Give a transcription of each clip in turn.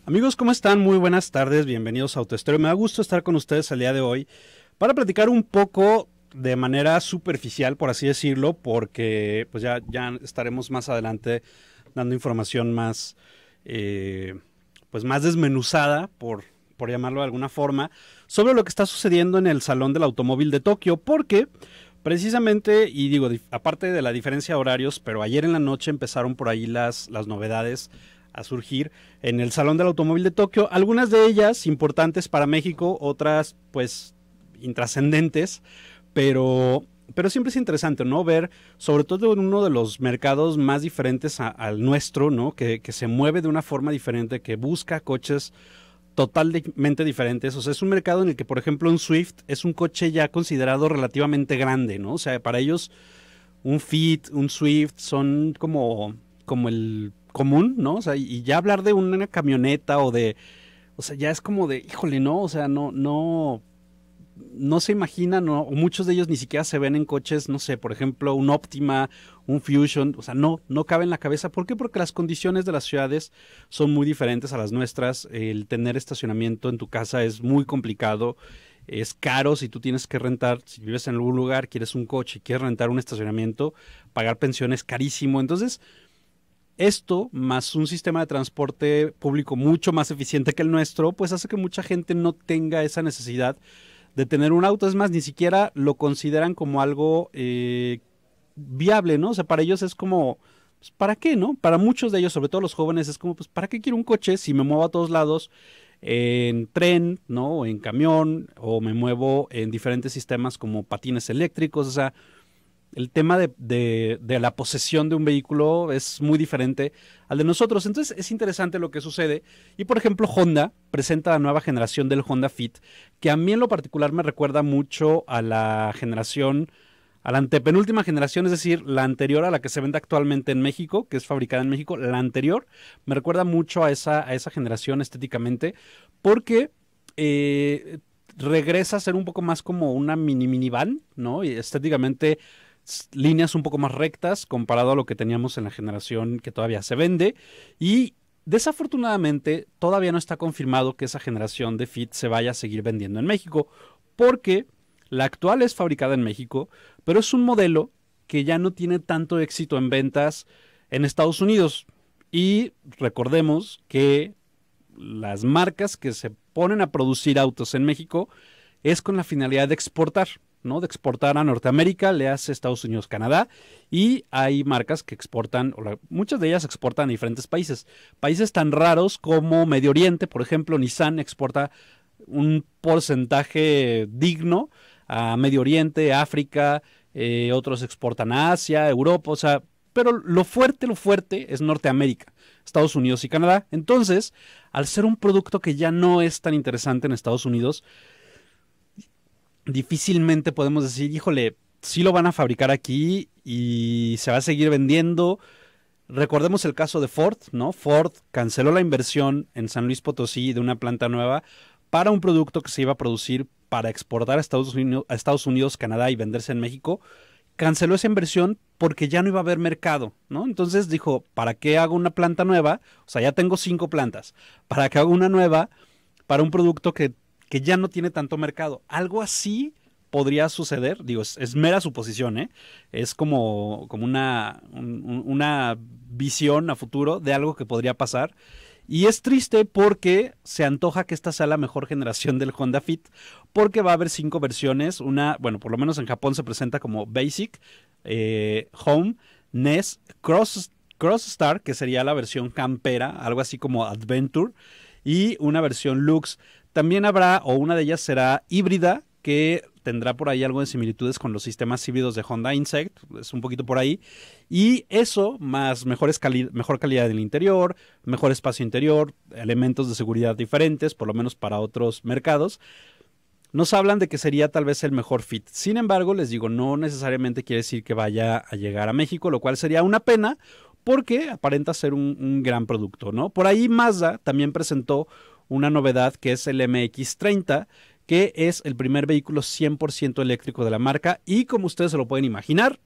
Amigos, ¿cómo están? Muy buenas tardes, bienvenidos a Autoestéreo. Me da gusto estar con ustedes el día de hoy para platicar un poco de manera superficial, por así decirlo, porque pues ya estaremos más adelante dando información más, pues más desmenuzada, por llamarlo de alguna forma, sobre lo que está sucediendo en el Salón del Automóvil de Tokio, porque precisamente, y digo, aparte de la diferencia de horarios, pero ayer en la noche empezaron por ahí las novedades a surgir en el Salón del Automóvil de Tokio, algunas de ellas importantes para México, otras pues intrascendentes, pero siempre es interesante, ¿no? Ver, sobre todo en uno de los mercados más diferentes al nuestro, ¿no? Que se mueve de una forma diferente, que busca coches totalmente diferentes. O sea, es un mercado en el que, por ejemplo, un Swift es un coche ya considerado relativamente grande, ¿no? O sea, para ellos un Fit, un Swift son como el común, ¿no? O sea, y ya hablar de una camioneta o sea, ya es como de, híjole, ¿no? O sea, no se imaginan, ¿no? O muchos de ellos ni siquiera se ven en coches, no sé, por ejemplo, un Optima, un Fusion, o sea, no cabe en la cabeza. ¿Por qué? Porque las condiciones de las ciudades son muy diferentes a las nuestras. El tener estacionamiento en tu casa es muy complicado, es caro si tú tienes que rentar, si vives en algún lugar, quieres un coche y quieres rentar un estacionamiento, pagar pensión es carísimo. Entonces, esto, más un sistema de transporte público mucho más eficiente que el nuestro, pues hace que mucha gente no tenga esa necesidad de tener un auto. Es más, ni siquiera lo consideran como algo viable, ¿no? O sea, para ellos es como, pues, ¿para qué, no? Para muchos de ellos, sobre todo los jóvenes, es como, pues, ¿para qué quiero un coche si me muevo a todos lados en tren, ¿no? O en camión, o me muevo en diferentes sistemas como patines eléctricos? O sea, el tema de la posesión de un vehículo es muy diferente al de nosotros. Entonces es interesante lo que sucede. Y por ejemplo, Honda presenta la nueva generación del Honda Fit, que a mí en lo particular me recuerda mucho a la generación, a la antepenúltima generación, es decir, la anterior a la que se vende actualmente en México, que es fabricada en México. La anterior me recuerda mucho a esa generación estéticamente, porque regresa a ser un poco más como una minivan, ¿no? Y estéticamente líneas un poco más rectas comparado a lo que teníamos en la generación que todavía se vende, y desafortunadamente todavía no está confirmado que esa generación de Fit se vaya a seguir vendiendo en México, porque la actual es fabricada en México, pero es un modelo que ya no tiene tanto éxito en ventas en Estados Unidos. Y recordemos que las marcas que se ponen a producir autos en México es con la finalidad de exportar, ¿no? De exportar a Norteamérica, le hace Estados Unidos, Canadá, y hay marcas que exportan, muchas de ellas exportan a diferentes países. Países tan raros como Medio Oriente, por ejemplo, Nissan exporta un porcentaje digno a Medio Oriente, África, otros exportan a Asia, Europa, o sea, pero lo fuerte es Norteamérica, Estados Unidos y Canadá. Entonces, al ser un producto que ya no es tan interesante en Estados Unidos, difícilmente podemos decir, híjole, sí lo van a fabricar aquí y se va a seguir vendiendo. Recordemos el caso de Ford, ¿no? Ford canceló la inversión en San Luis Potosí de una planta nueva para un producto que se iba a producir para exportar a Estados Unidos, Canadá y venderse en México. Canceló esa inversión porque ya no iba a haber mercado, ¿no? Entonces dijo, ¿para qué hago una planta nueva? O sea, ya tengo 5 plantas. ¿Para qué hago una nueva para un producto que ya no tiene tanto mercado? Algo así podría suceder, digo, es mera suposición, ¿eh? Es como una visión a futuro de algo que podría pasar. Y es triste porque se antoja que esta sea la mejor generación del Honda Fit, porque va a haber 5 versiones. Bueno, por lo menos en Japón se presenta como Basic, Home, Nest, Cross Star, que sería la versión campera, algo así como Adventure, y una versión Lux. También habrá, o una de ellas será híbrida, que tendrá por ahí algo de similitudes con los sistemas híbridos de Honda Insight, es un poquito por ahí. Y eso, más mejor calidad del interior, mejor espacio interior, elementos de seguridad diferentes, por lo menos para otros mercados, nos hablan de que sería tal vez el mejor Fit. Sin embargo, les digo, no necesariamente quiere decir que vaya a llegar a México, lo cual sería una pena, porque aparenta ser un gran producto, ¿no? Por ahí Mazda también presentó una novedad que es el MX-30, que es el primer vehículo 100% eléctrico de la marca, y como ustedes se lo pueden imaginar,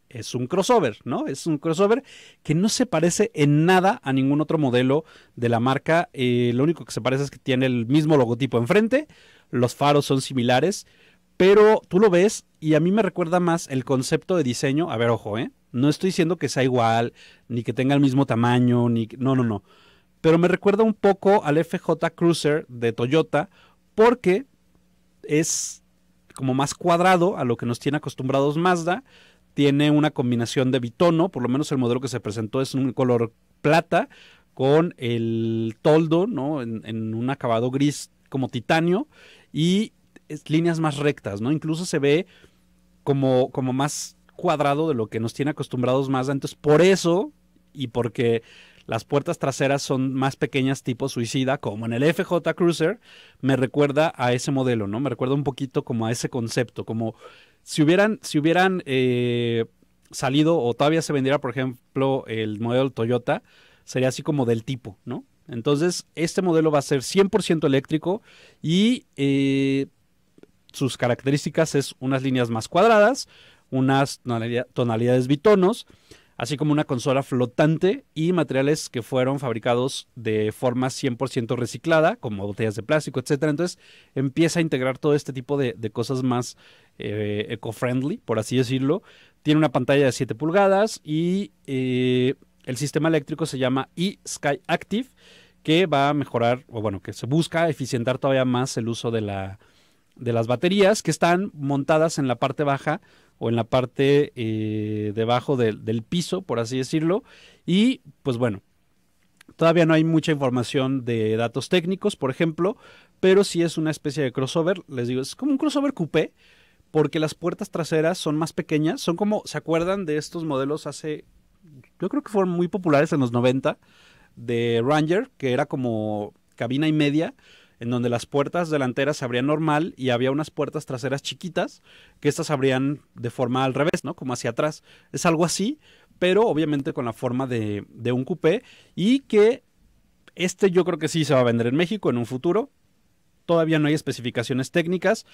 es un crossover, ¿no? Es un crossover que no se parece en nada a ningún otro modelo de la marca. Lo único que se parece es que tiene el mismo logotipo enfrente, los faros son similares, pero tú lo ves y a mí me recuerda más el concepto de diseño. A ver, ojo, no estoy diciendo que sea igual, ni que tenga el mismo tamaño, no. Pero me recuerda un poco al FJ Cruiser de Toyota porque es como más cuadrado a lo que nos tiene acostumbrados Mazda. Tiene una combinación de bitono, por lo menos el modelo que se presentó es un color plata con el toldo, ¿no? En un acabado gris como titanio y líneas más rectas, ¿no? Incluso se ve como más cuadrado de lo que nos tiene acostumbrados Mazda. Entonces, por eso y porque las puertas traseras son más pequeñas tipo suicida, como en el FJ Cruiser, me recuerda a ese modelo, ¿no? Me recuerda un poquito como a ese concepto, como si hubieran salido o todavía se vendiera, por ejemplo, el modelo Toyota, sería así como del tipo, ¿no? Entonces, este modelo va a ser 100% eléctrico y sus características es unas líneas más cuadradas, unas tonalidades bitonos, así como una consola flotante y materiales que fueron fabricados de forma 100% reciclada, como botellas de plástico, etcétera. Entonces empieza a integrar todo este tipo de cosas más eco-friendly, por así decirlo. Tiene una pantalla de 7 pulgadas y el sistema eléctrico se llama eSky Active, que va a mejorar, o bueno, que se busca eficientar todavía más el uso de las baterías que están montadas en la parte baja o en la parte debajo del piso, por así decirlo. Y pues bueno, todavía no hay mucha información de datos técnicos, por ejemplo, pero sí es una especie de crossover. Les digo, es como un crossover coupé, porque las puertas traseras son más pequeñas. Son como, ¿se acuerdan de estos modelos yo creo que fueron muy populares en los 90, de Ranger, que era como cabina y media, en donde las puertas delanteras se abrían normal y había unas puertas traseras chiquitas que estas se abrían de forma al revés, ¿no? Como hacia atrás. Es algo así, pero obviamente con la forma de un coupé y que yo creo que sí se va a vender en México en un futuro. Todavía no hay especificaciones técnicas,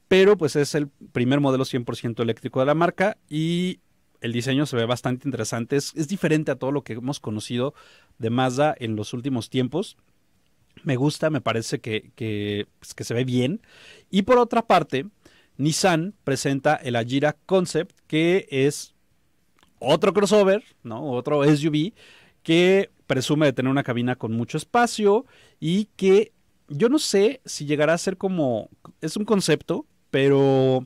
pero pues es el primer modelo 100% eléctrico de la marca y el diseño se ve bastante interesante. Es diferente a todo lo que hemos conocido de Mazda en los últimos tiempos. Me gusta, me parece que se ve bien. Y por otra parte, Nissan presenta el Ajira Concept, que es otro crossover, ¿no? Otro SUV que presume de tener una cabina con mucho espacio y que yo no sé si llegará a ser como... Es un concepto, pero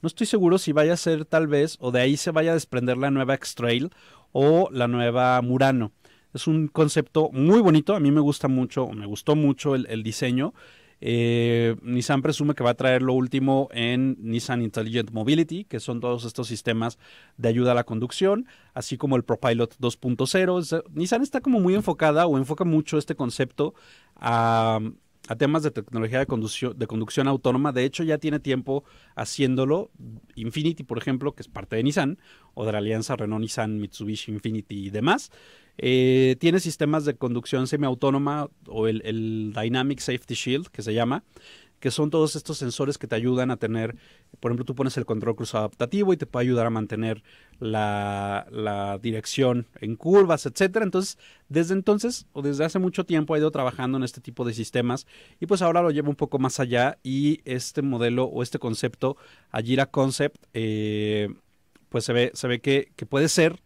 no estoy seguro si vaya a ser tal vez, o de ahí se vaya a desprender la nueva X-Trail o la nueva Murano. Es un concepto muy bonito, a mí me gustó mucho el diseño. Nissan presume que va a traer lo último en Nissan Intelligent Mobility, que son todos estos sistemas de ayuda a la conducción, así como el ProPilot 2.0. Nissan está como muy enfocada o enfoca mucho este concepto a temas de tecnología de conducción autónoma. De hecho, ya tiene tiempo haciéndolo. Infiniti, por ejemplo, que es parte de Nissan, o de la alianza Renault-Nissan, Mitsubishi, Infiniti y demás, tiene sistemas de conducción semiautónoma o el Dynamic Safety Shield, que se llama, que son todos estos sensores que te ayudan a tener, por ejemplo, tú pones el control cruzado adaptativo y te puede ayudar a mantener la dirección en curvas, etcétera. Entonces, desde hace mucho tiempo ha ido trabajando en este tipo de sistemas y pues ahora lo lleva un poco más allá y este modelo o este concepto, Ajira Concept, pues se ve que puede ser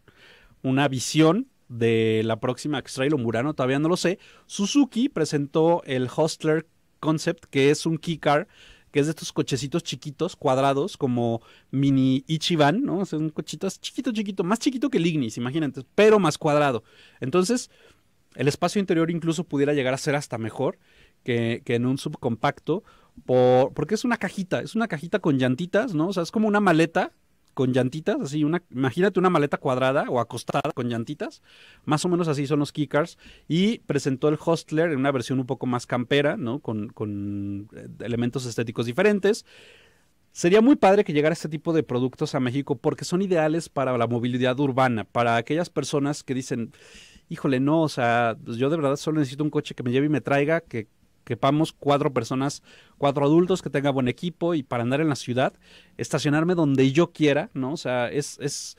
una visión de la próxima X-Trail o Murano, todavía no lo sé. Suzuki presentó el Hustler Concept, que es un key car, que es de estos cochecitos chiquitos, cuadrados, como mini Ichiban, ¿no? O sea, un cochito chiquito, más chiquito que el Ignis, imagínate, pero más cuadrado. Entonces, el espacio interior incluso pudiera llegar a ser hasta mejor que en un subcompacto, porque es una cajita con llantitas, ¿no? O sea, es como una maleta con llantitas, así imagínate una maleta cuadrada o acostada con llantitas, más o menos así son los keycars, y presentó el Hustler en una versión un poco más campera, ¿no? Con elementos estéticos diferentes. Sería muy padre que llegara este tipo de productos a México porque son ideales para la movilidad urbana, para aquellas personas que dicen, híjole, no, o sea, pues yo de verdad solo necesito un coche que me lleve y me traiga, que quepamos 4 personas, 4 adultos, que tenga buen equipo y para andar en la ciudad, estacionarme donde yo quiera, ¿no? O sea, es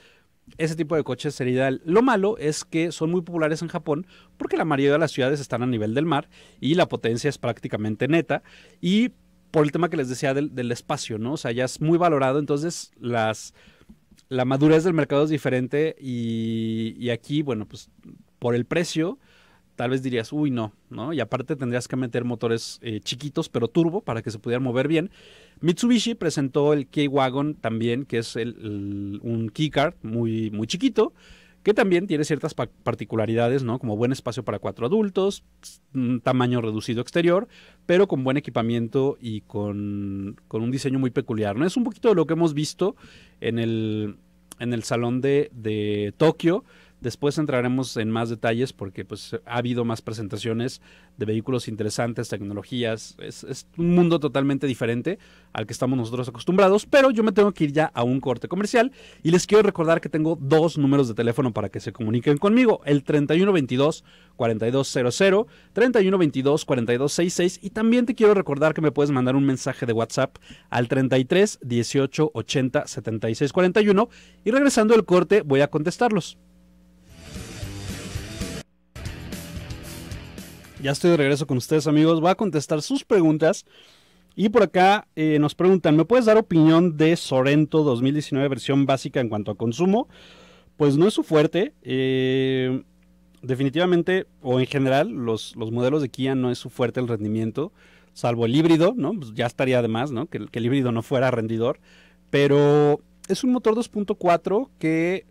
ese tipo de coches sería ideal. Lo malo es que son muy populares en Japón porque la mayoría de las ciudades están a nivel del mar y la potencia es prácticamente neta, y por el tema que les decía del espacio, ¿no? O sea, ya es muy valorado, entonces la madurez del mercado es diferente y aquí, bueno, pues por el precio tal vez dirías, uy, no, ¿no? Y aparte tendrías que meter motores chiquitos, pero turbo, para que se pudieran mover bien. Mitsubishi presentó el K-Wagon también, que es un keycard muy, muy chiquito, que también tiene ciertas particularidades, ¿no? Como buen espacio para 4 adultos, un tamaño reducido exterior, pero con buen equipamiento y con un diseño muy peculiar, ¿no? Es un poquito de lo que hemos visto en el salón de Tokio. Después entraremos en más detalles porque pues ha habido más presentaciones de vehículos interesantes, tecnologías. Es un mundo totalmente diferente al que estamos nosotros acostumbrados, pero yo me tengo que ir ya a un corte comercial y les quiero recordar que tengo 2 números de teléfono para que se comuniquen conmigo, el 3122-4200, 3122-4266, y también te quiero recordar que me puedes mandar un mensaje de WhatsApp al 33 18 80 76 41 y regresando del corte voy a contestarlos. Ya estoy de regreso con ustedes, amigos. Voy a contestar sus preguntas. Y por acá nos preguntan, ¿me puedes dar opinión de Sorento 2019 versión básica en cuanto a consumo? Pues no es su fuerte. Definitivamente, o en general, los modelos de Kia no es su fuerte el rendimiento, salvo el híbrido, ¿no? Pues ya estaría de más, ¿no? Que el híbrido no fuera rendidor. Pero es un motor 2.4 que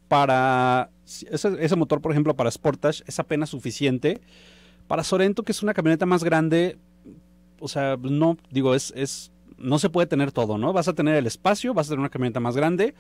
para... Ese motor, por ejemplo, para Sportage es apenas suficiente. Para Sorento, que es una camioneta más grande, o sea, no, digo, no se puede tener todo, ¿no? Vas a tener el espacio, vas a tener una camioneta más grande,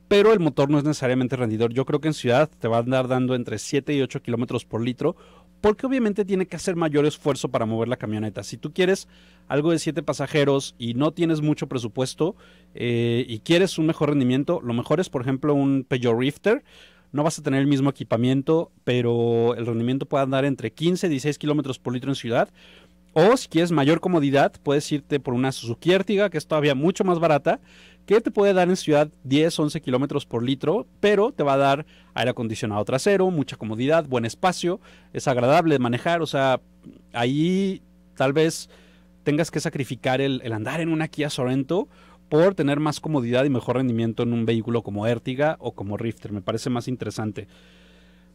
pero el motor no es necesariamente rendidor. Yo creo que en ciudad te va a andar dando entre 7 y 8 kilómetros por litro, porque obviamente tiene que hacer mayor esfuerzo para mover la camioneta. Si tú quieres algo de 7 pasajeros y no tienes mucho presupuesto y quieres un mejor rendimiento, lo mejor es, por ejemplo, un Peugeot Rifter. No vas a tener el mismo equipamiento, pero el rendimiento puede andar entre 15 y 16 kilómetros por litro en ciudad. O si quieres mayor comodidad, puedes irte por una Suzuki Ertiga, que es todavía mucho más barata, que te puede dar en ciudad 10, 11 kilómetros por litro, pero te va a dar aire acondicionado trasero, mucha comodidad, buen espacio, es agradable de manejar. O sea, ahí tal vez tengas que sacrificar el andar en una Kia Sorento por tener más comodidad y mejor rendimiento en un vehículo como Ertiga o como Rifter. Me parece más interesante.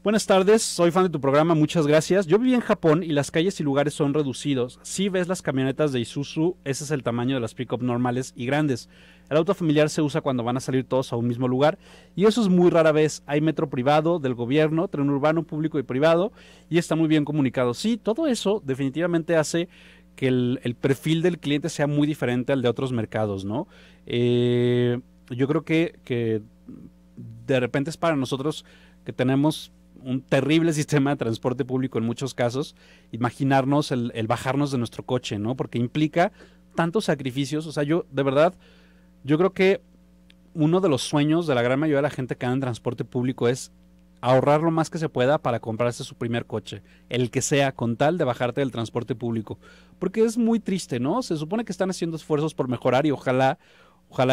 Buenas tardes, soy fan de tu programa, muchas gracias. Yo viví en Japón y las calles y lugares son reducidos. Si ves las camionetas de Isuzu, ese es el tamaño de las pick-up normales y grandes. El auto familiar se usa cuando van a salir todos a un mismo lugar y eso es muy rara vez. Hay metro privado del gobierno, tren urbano, público y privado, y está muy bien comunicado. Sí, todo eso definitivamente hace que el perfil del cliente sea muy diferente al de otros mercados, ¿no? Yo creo que de repente es para nosotros que tenemos un terrible sistema de transporte público en muchos casos, imaginarnos el bajarnos de nuestro coche, ¿no? Porque implica tantos sacrificios. O sea, yo creo que uno de los sueños de la gran mayoría de la gente que anda en transporte público es ahorrar lo más que se pueda para comprarse su primer coche, el que sea, con tal de bajarte del transporte público, porque es muy triste, ¿no? Se supone que están haciendo esfuerzos por mejorar y ojalá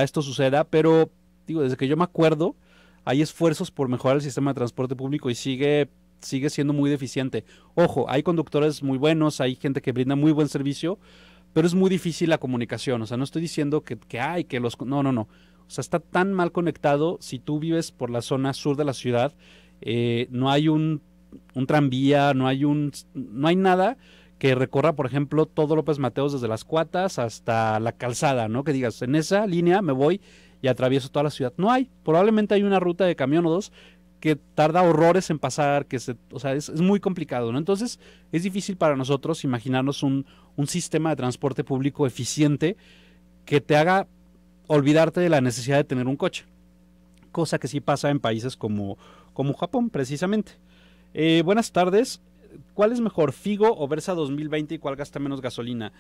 esto suceda, pero digo, desde que yo me acuerdo, hay esfuerzos por mejorar el sistema de transporte público y sigue siendo muy deficiente. Ojo, hay conductores muy buenos, hay gente que brinda muy buen servicio, pero es muy difícil la comunicación. O sea, no estoy diciendo no. O sea, está tan mal conectado. Si tú vives por la zona sur de la ciudad, no hay un tranvía, no hay nada que recorra, por ejemplo, todo López Mateos desde Las Cuatas hasta la Calzada, ¿no? Que digas, en esa línea me voy y atravieso toda la ciudad. No hay. Probablemente hay una ruta de camión o dos que tarda horrores en pasar, o sea, es muy complicado, ¿no? Entonces, es difícil para nosotros imaginarnos un sistema de transporte público eficiente que te haga olvidarte de la necesidad de tener un coche. Cosa que sí pasa en países como Japón, precisamente. Buenas tardes. ¿Cuál es mejor, Figo o Versa 2020 y cuál gasta menos gasolina?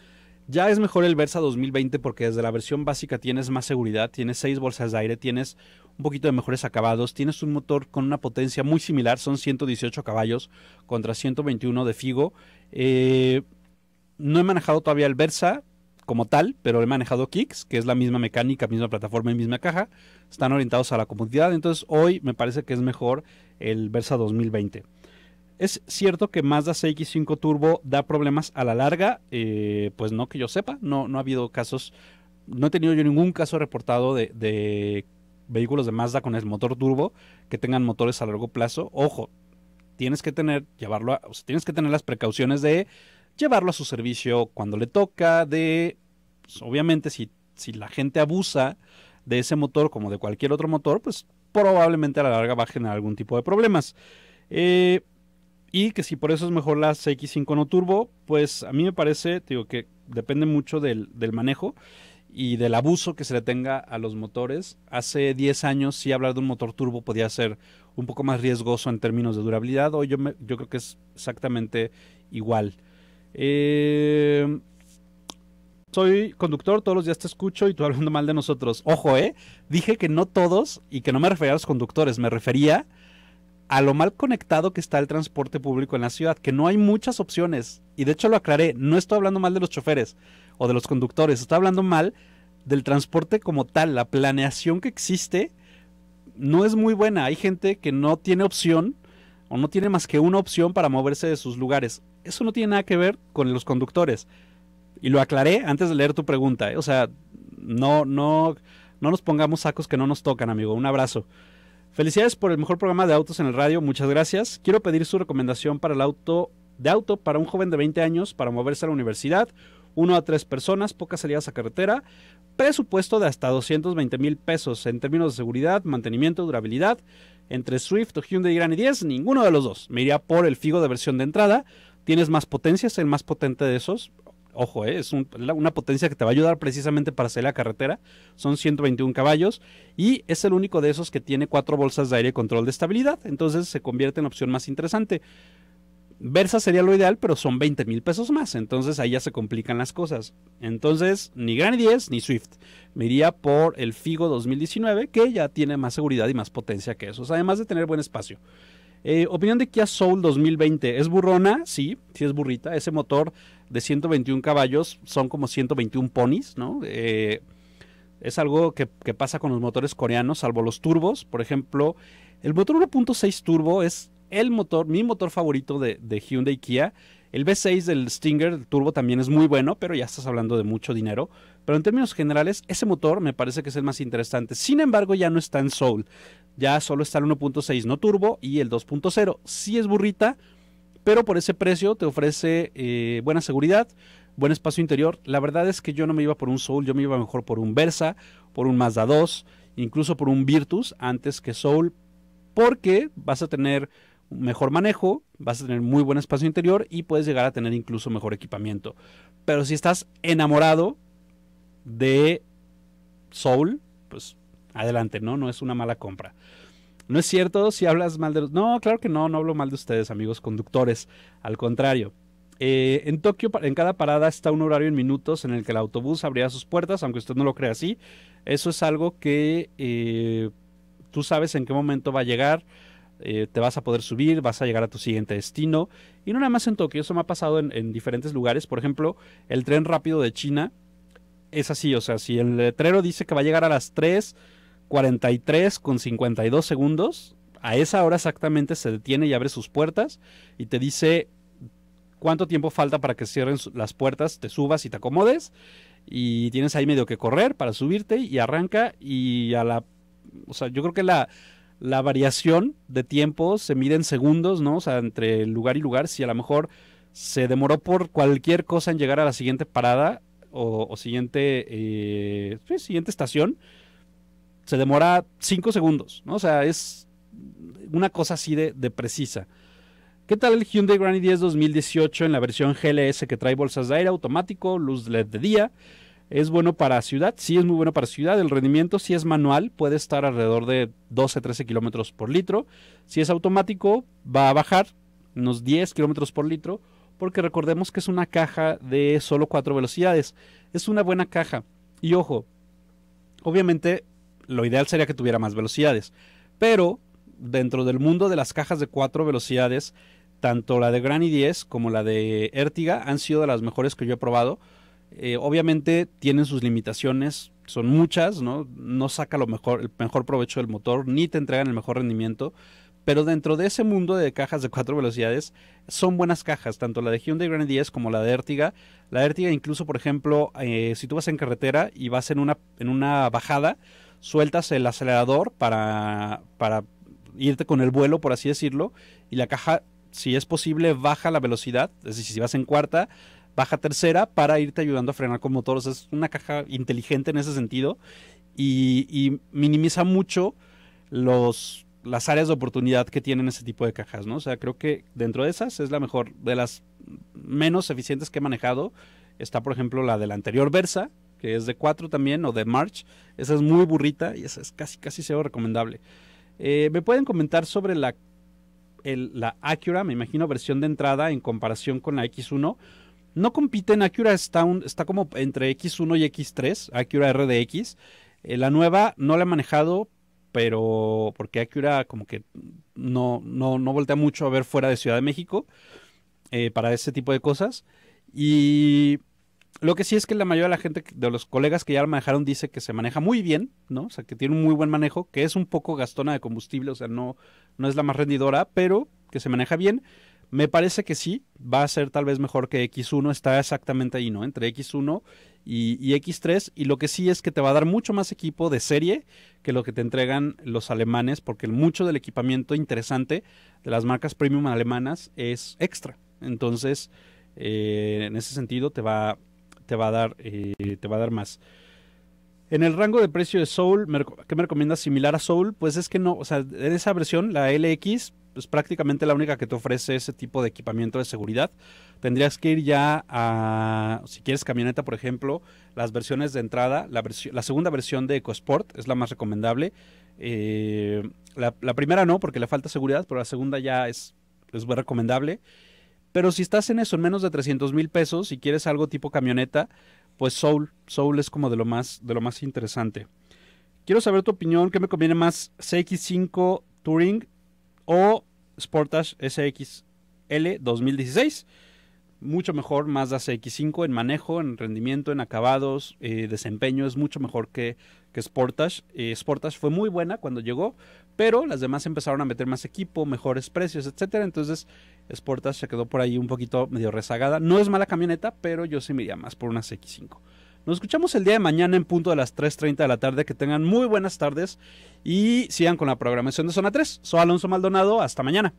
Ya es mejor el Versa 2020 porque desde la versión básica tienes más seguridad, tienes 6 bolsas de aire, tienes un poquito de mejores acabados, tienes un motor con una potencia muy similar, son 118 caballos contra 121 de Figo. No he manejado todavía el Versa, como tal, pero he manejado Kicks, que es la misma mecánica, misma plataforma y misma caja. Están orientados a la comodidad, entonces hoy me parece que es mejor el Versa 2020. Es cierto que Mazda CX-5 Turbo da problemas a la larga, pues no que yo sepa, no ha habido casos, no he tenido yo ningún caso reportado de vehículos de Mazda con el motor turbo que tengan motores a largo plazo. Ojo, tienes que tener las precauciones de llevarlo a su servicio cuando le toca, pues, obviamente si la gente abusa de ese motor como de cualquier otro motor, pues probablemente a la larga va a generar algún tipo de problemas. Y que si por eso es mejor la CX-5 no turbo, pues a mí me parece, digo, que depende mucho del manejo y del abuso que se le tenga a los motores. Hace 10 años sí hablar de un motor turbo podía ser un poco más riesgoso en términos de durabilidad. Hoy yo creo que es exactamente igual. Soy conductor, todos los días te escucho y tú hablando mal de nosotros. Ojo, dije que no todos y que no me refería a los conductores, me refería a lo mal conectado que está el transporte público en la ciudad, que no hay muchas opciones. Y de hecho lo aclaré, no estoy hablando mal de los choferes o de los conductores, estoy hablando mal del transporte como tal. La planeación que existe no es muy buena. Hay gente que no tiene opción o no tiene más que una opción para moverse de sus lugares. Eso no tiene nada que ver con los conductores. Y lo aclaré antes de leer tu pregunta. O sea, no nos pongamos sacos que no nos tocan, amigo. Un abrazo. Felicidades por el mejor programa de autos en el radio, muchas gracias. Quiero pedir su recomendación para el auto para un joven de 20 años para moverse a la universidad, 1 a 3 personas, pocas salidas a carretera, presupuesto de hasta 220,000 pesos en términos de seguridad, mantenimiento, durabilidad. Entre Swift o Hyundai Grand i10, ninguno de los dos. Me iría por el Figo de versión de entrada. Tienes más potencia, es el más potente de esos. Ojo, es una potencia que te va a ayudar precisamente para salir a la carretera. Son 121 caballos y es el único de esos que tiene 4 bolsas de aire y control de estabilidad. Entonces se convierte en la opción más interesante. Versa sería lo ideal, pero son 20,000 pesos más. Entonces ahí ya se complican las cosas. Entonces ni Grand i10 ni Swift. Me iría por el Figo 2019, que ya tiene más seguridad y más potencia que esos, además de tener buen espacio. Opinión de Kia Soul 2020. ¿Es burrona? Sí es burrita. Ese motor de 121 caballos son como 121 ponis, ¿no? Es algo que pasa con los motores coreanos, salvo los turbos. Por ejemplo, el motor 1.6 turbo es mi motor favorito de Hyundai Kia. El V6 del Stinger, el turbo, también es muy bueno, pero ya estás hablando de mucho dinero. Pero en términos generales, ese motor me parece que es el más interesante. Sin embargo, ya no está en Soul. Ya solo está el 1.6 no turbo y el 2.0. Sí es burrita, pero por ese precio te ofrece buena seguridad, buen espacio interior. La verdad es que yo no me iba por un Soul, yo me iba mejor por un Versa, por un Mazda 2, incluso por un Virtus antes que Soul, porque vas a tener mejor manejo, vas a tener muy buen espacio interior y puedes llegar a tener incluso mejor equipamiento. Pero si estás enamorado de Soul, pues adelante, no es una mala compra. No es cierto si hablas mal de los... No, claro que no hablo mal de ustedes, amigos conductores, al contrario. En Tokio, en cada parada está un horario en minutos en el que el autobús abrirá sus puertas, aunque usted no lo crea así. Eso es algo que tú sabes en qué momento va a llegar. Te vas a poder subir, vas a llegar a tu siguiente destino. Y no nada más en Tokio, eso me ha pasado en diferentes lugares. Por ejemplo, el tren rápido de China es así, o sea, si el letrero dice que va a llegar a las 3:43 con 52 segundos, a esa hora exactamente se detiene y abre sus puertas y te dice cuánto tiempo falta para que cierren las puertas, te subas y te acomodes y tienes ahí medio que correr para subirte y arranca y o sea, yo creo que la variación de tiempo se mide en segundos, ¿no? O sea, entre lugar y lugar, si a lo mejor se demoró por cualquier cosa en llegar a la siguiente parada o siguiente estación, se demora 5 segundos, ¿no? O sea, es una cosa así de precisa. ¿Qué tal el Hyundai Grand i10 2018 en la versión GLS que trae bolsas de aire automático, luz LED de día? ¿Es bueno para ciudad? Sí, es muy bueno para ciudad. El rendimiento, si es manual, puede estar alrededor de 12-13 kilómetros por litro. Si es automático, va a bajar unos 10 kilómetros por litro, porque recordemos que es una caja de solo 4 velocidades. Es una buena caja. Y ojo, obviamente lo ideal sería que tuviera más velocidades, pero dentro del mundo de las cajas de 4 velocidades, tanto la de Grand i10 como la de Ertiga han sido de las mejores que yo he probado. Obviamente tienen sus limitaciones, son muchas, ¿no? No saca el mejor provecho del motor, ni te entregan el mejor rendimiento, pero dentro de ese mundo de cajas de 4 velocidades son buenas cajas, tanto la de Hyundai Grand 10 como la de Ertiga. La Ertiga incluso, por ejemplo, si tú vas en carretera y vas en una bajada, sueltas el acelerador para irte con el vuelo, por así decirlo, y la caja, si es posible, baja la velocidad, es decir, si vas en cuarta, baja tercera para irte ayudando a frenar con motor. O sea, es una caja inteligente en ese sentido y minimiza mucho las áreas de oportunidad que tienen ese tipo de cajas, ¿no? O sea, creo que dentro de esas es la mejor, de las menos eficientes que he manejado. Está, por ejemplo, la de la anterior Versa, que es de 4 también, o de March. Esa es muy burrita y esa es casi cero recomendable. ¿Me pueden comentar sobre la Acura, me imagino, versión de entrada en comparación con la X1? No compiten, Acura está como entre X1 y X3, Acura RDX. La nueva no la he manejado, pero porque Acura como que no voltea mucho a ver fuera de Ciudad de México para ese tipo de cosas. Y lo que sí es que la mayoría de la gente, de los colegas que ya la manejaron, dice que se maneja muy bien, ¿no? O sea, que tiene un muy buen manejo, que es un poco gastona de combustible, o sea, no es la más rendidora, pero que se maneja bien. Me parece que sí, va a ser tal vez mejor que X1, está exactamente ahí, ¿no? Entre X1 y X3, y lo que sí es que te va a dar mucho más equipo de serie que lo que te entregan los alemanes, porque mucho del equipamiento interesante de las marcas premium alemanas es extra. Entonces, en ese sentido te va a dar más. En el rango de precio de Soul, ¿qué me recomiendas similar a Soul? Pues es que no, o sea, en esa versión, la LX, es prácticamente la única que te ofrece ese tipo de equipamiento de seguridad. Tendrías que ir ya a, si quieres camioneta, por ejemplo, las versiones de entrada, la segunda versión de EcoSport es la más recomendable. La primera no, porque le falta seguridad, pero la segunda ya es muy recomendable. Pero si estás en eso, en menos de 300,000 pesos, y quieres algo tipo camioneta, pues Soul es como de lo más interesante. Quiero saber tu opinión, ¿qué me conviene más, CX5 Touring o Sportage SXL 2016? Mucho mejor Mazda CX5 en manejo, en rendimiento, en acabados, desempeño, es mucho mejor que Sportage. Sportage fue muy buena cuando llegó, pero las demás empezaron a meter más equipo, mejores precios, etcétera. Entonces Sportage se quedó por ahí un poquito medio rezagada. No es mala camioneta, pero yo sí me iría más por una CX5. Nos escuchamos el día de mañana en punto de las 3:30 de la tarde. Que tengan muy buenas tardes y sigan con la programación de Zona 3. Soy Alonso Maldonado. Hasta mañana.